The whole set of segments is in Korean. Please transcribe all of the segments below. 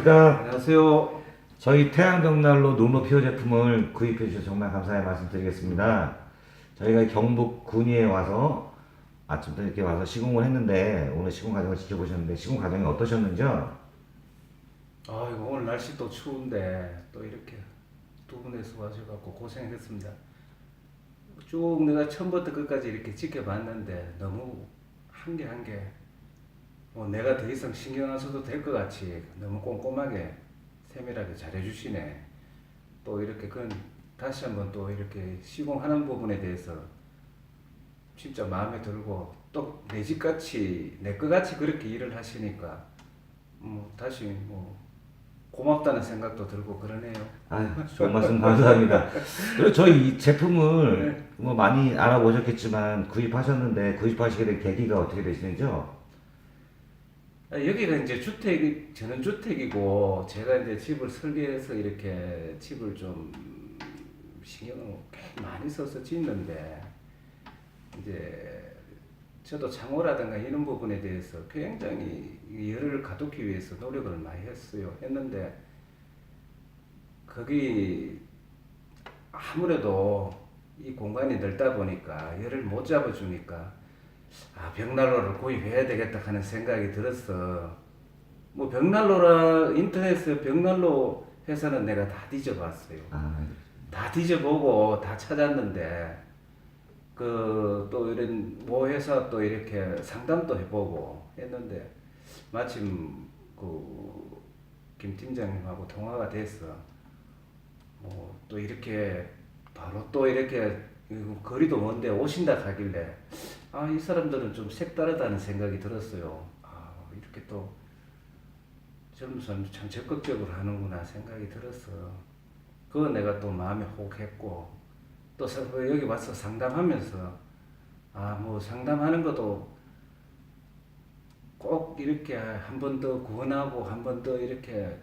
안녕하십니까. 안녕하세요. 저희 태양벽난로 노노 피어 제품을 구입해 주셔서 정말 감사의 말씀 드리겠습니다. 저희가 경북 군위에 와서 아침부터 이렇게 와서 시공을 했는데 오늘 시공 과정을 지켜보셨는데 시공 과정이 어떠셨는지요? 이거 오늘 날씨 또 추운데 또 이렇게 두 분이서 와셔갖고 고생했습니다. 쭉 내가 처음부터 끝까지 이렇게 지켜봤는데 너무 한 개 한 개 뭐 내가 더 이상 신경 안 써도 될 것 같이 너무 꼼꼼하게 세밀하게 잘해주시네. 또 이렇게 다시 한번 또 이렇게 시공하는 부분에 대해서 진짜 마음에 들고 또 내 집같이 내 것같이 그렇게 일을 하시니까 다시 고맙다는 생각도 들고 그러네요. 좋은 말씀 감사합니다. 그리고 저희 이 제품을 네. 뭐 많이 알아보셨겠지만 구입하셨는데 구입하시게 된 계기가 어떻게 되시는지요? 여기가 이제 전원주택이고 제가 이제 집을 설계해서 이렇게 집을 좀 신경을 꽤 많이 써서 짓는데 이제 저도 창호라든가 이런 부분에 대해서 굉장히 열을 가두기 위해서 노력을 많이 했는데 거기 아무래도 이 공간이 넓다 보니까 열을 못 잡아주니까 벽난로를 구입해야 되겠다 하는 생각이 들어서 뭐 벽난로라 인터넷에 벽난로 회사는 내가 다 뒤져봤어요. 다 뒤져보고 다 찾았는데 또 이런 모 회사 또 이렇게 상담도 해보고 했는데 마침 김 팀장님하고 통화가 돼서 뭐 또 이렇게 바로 또 이렇게 거리도 먼데 오신다 하길래 이 사람들은 좀 색다르다는 생각이 들었어요. 이렇게 또 젊은 사람 참 적극적으로 하는구나 생각이 들어서 그거 내가 또 마음에 혹 했고 또 여기 와서 상담하면서 뭐 상담하는 것도 꼭 이렇게 한 번 더 구원하고 한 번 더 이렇게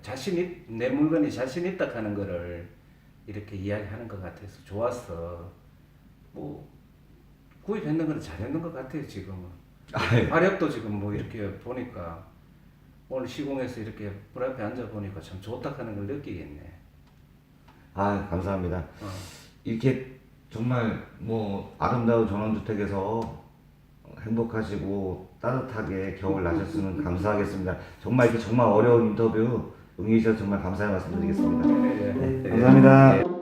내 물건이 자신 있다 하는 거를 이렇게 이야기하는 것 같아서 좋았어. 뭐 구입했는 건 잘했는 것 같아요 지금은. 화력도 지금 뭐 이렇게 보니까 오늘 시공해서 이렇게 불 앞에 앉아 보니까 참 좋다 하는 걸 느끼겠네. 감사합니다. 이렇게 정말 뭐 아름다운 전원주택에서 행복하시고 따뜻하게 겨울 나셨으면 감사하겠습니다. 정말 이렇게 정말 어려운 인터뷰 응해주셔서 정말 감사의 말씀 드리겠습니다. 네, 감사합니다.